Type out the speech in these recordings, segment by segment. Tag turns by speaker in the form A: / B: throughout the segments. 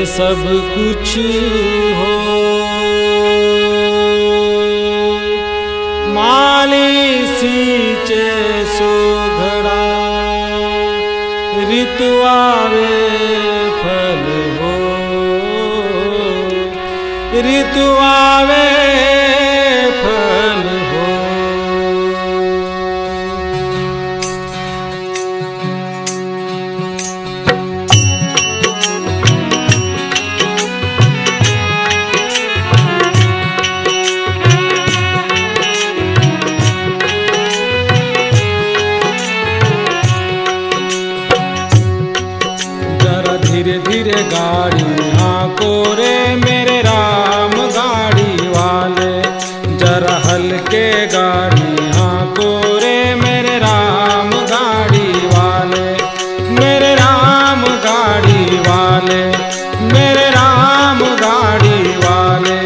A: सब कुछ हो। माली सींचे सोघड़ा ऋतु आवे फल हो। ऋतु आवे फल हो। जरा धीरे धीरे गाड़ी हाँको रे मेरे राम गाड़ी वाले। जरा हल्के गाड़ी हाँको रे मेरे राम गाड़ी वाले। मेरे राम गाड़ी वाले, मेरे राम गाड़ी वाले।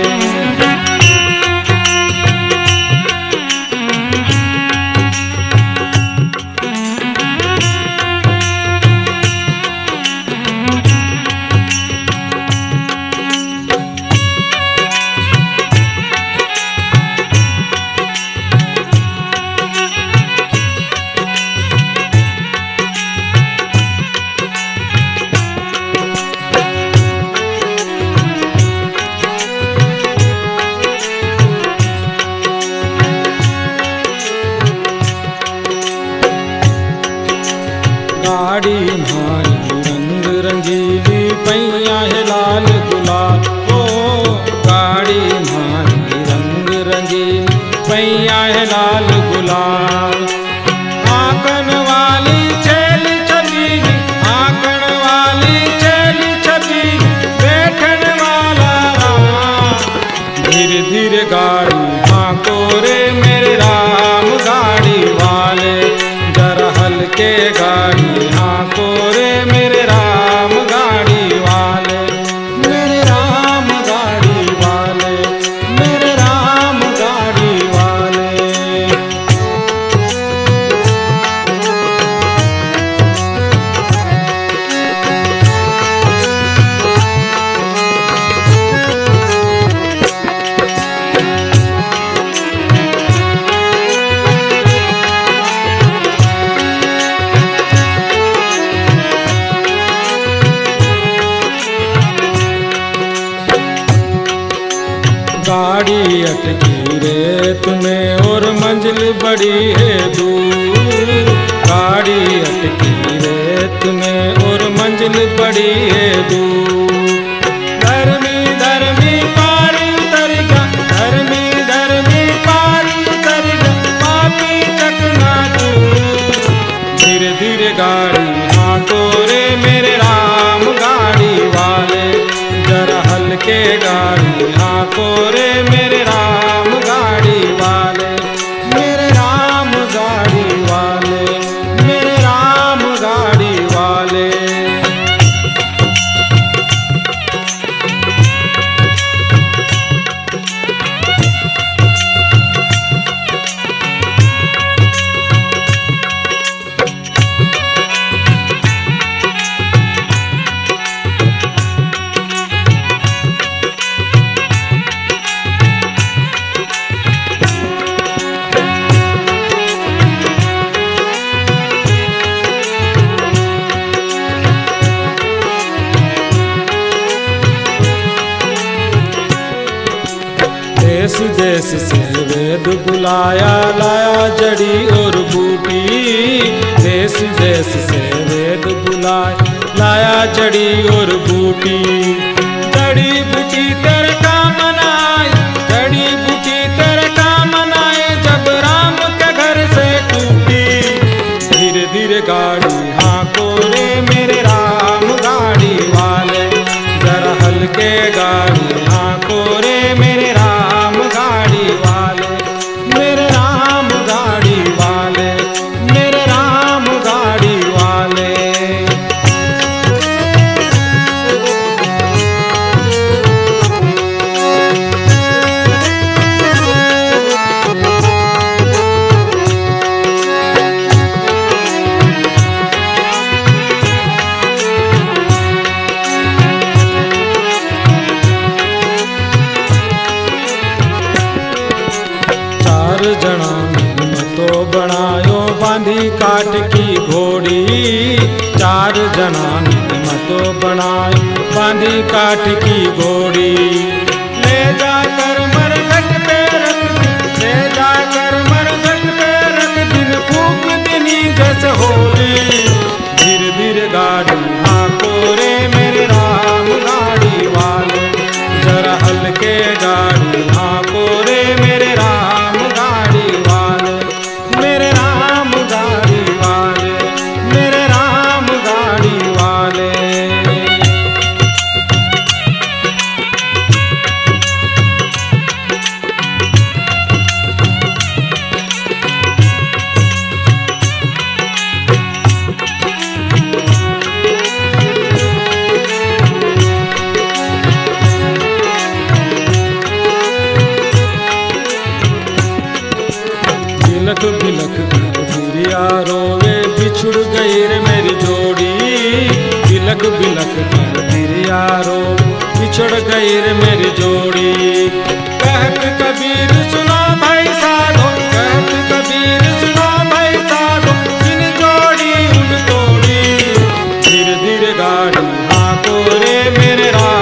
A: गाड़ी माई रंग रंगीली पैया है लाल गुलाल। ओ गाड़ी माई रंग रंगीली पैया है लाल गुलाल। आंकन वाली चैल छबीली, आंकन वाली चैल छबीली, बैठन वाला राम। धीरे धीरे गाड़ी हाँको रे मेरे राम गाड़ी वाले। जरा हल्के गाड़ी हाँको रे मेरे राम गाड़ी वाले। मेरे राम गाड़ी वाले, मेरे राम गाड़ी वाले। गाड़ी अटकी रेत में और मंजिल बड़ी है दूर। गाड़ी अटकी रेत में और मंजिल बड़ी है दूर। धर्मी धर्मी पारी उतर जा, धर्मी धर्मी पारी उतर जा, पापी चकना चूर। धीरे धीरे गाड़ी हाँको रे मेरे राम गाड़ी वाले। जरा हल्के गाड़ी हाँको रे मेरे राम गाड़ी वाले। मेरे राम गाड़ी वाले, मेरे राम गाड़ी वाले। देश देश से वेद बुलाया, लाया जड़ी और बूटी। देश देश से वेद बुलाया, लाया जड़ी और बूटी। जड़ी बूटी तेरे काम आए, जड़ी बूटी तेरे काम आए, जब राम के घर से टूटी। धीरे धीरे गाड़ी हाँको रे मेरे राम गाड़ी वाले। जरा हल्के गाड़ी हाँको रे मेरे राम गाड़ी वाले। मेरे राम गाड़ी वाले, मेरे राम गाड़ी वाले। जना मतो बनायो बांधी काट की घोड़ी। चार जना मतो बनायो बांधी काट की घोड़ी। ले जाकर मरघट पे रख दिन, ले जाकर मरघट पे रख दिन, फूक दिनी जस होली। धीरे धीरे गाड़ी हाँको रे मेरे राम गाड़ी वाले, जरा हल्के गाड़ी हाँको रे मेरे राम गाड़ी वाले, मेरे राम गाड़ी वाले, मेरे राम गाड़ी वाले। बिलख बिलख कर बिरिया रोवे, बिछुड़ गई रे मेरी जोड़ी। बिलख बिलख कर बिरिया रोवे, बिछुड़ गई रे मेरी जोड़ी। कहत कबीर सुना भाई साधो, कहत कबीर सुना भाई साधो, बिन जोड़ी उन तोड़ी। धीरे धीरे गाड़ी हाँको रे मेरे राम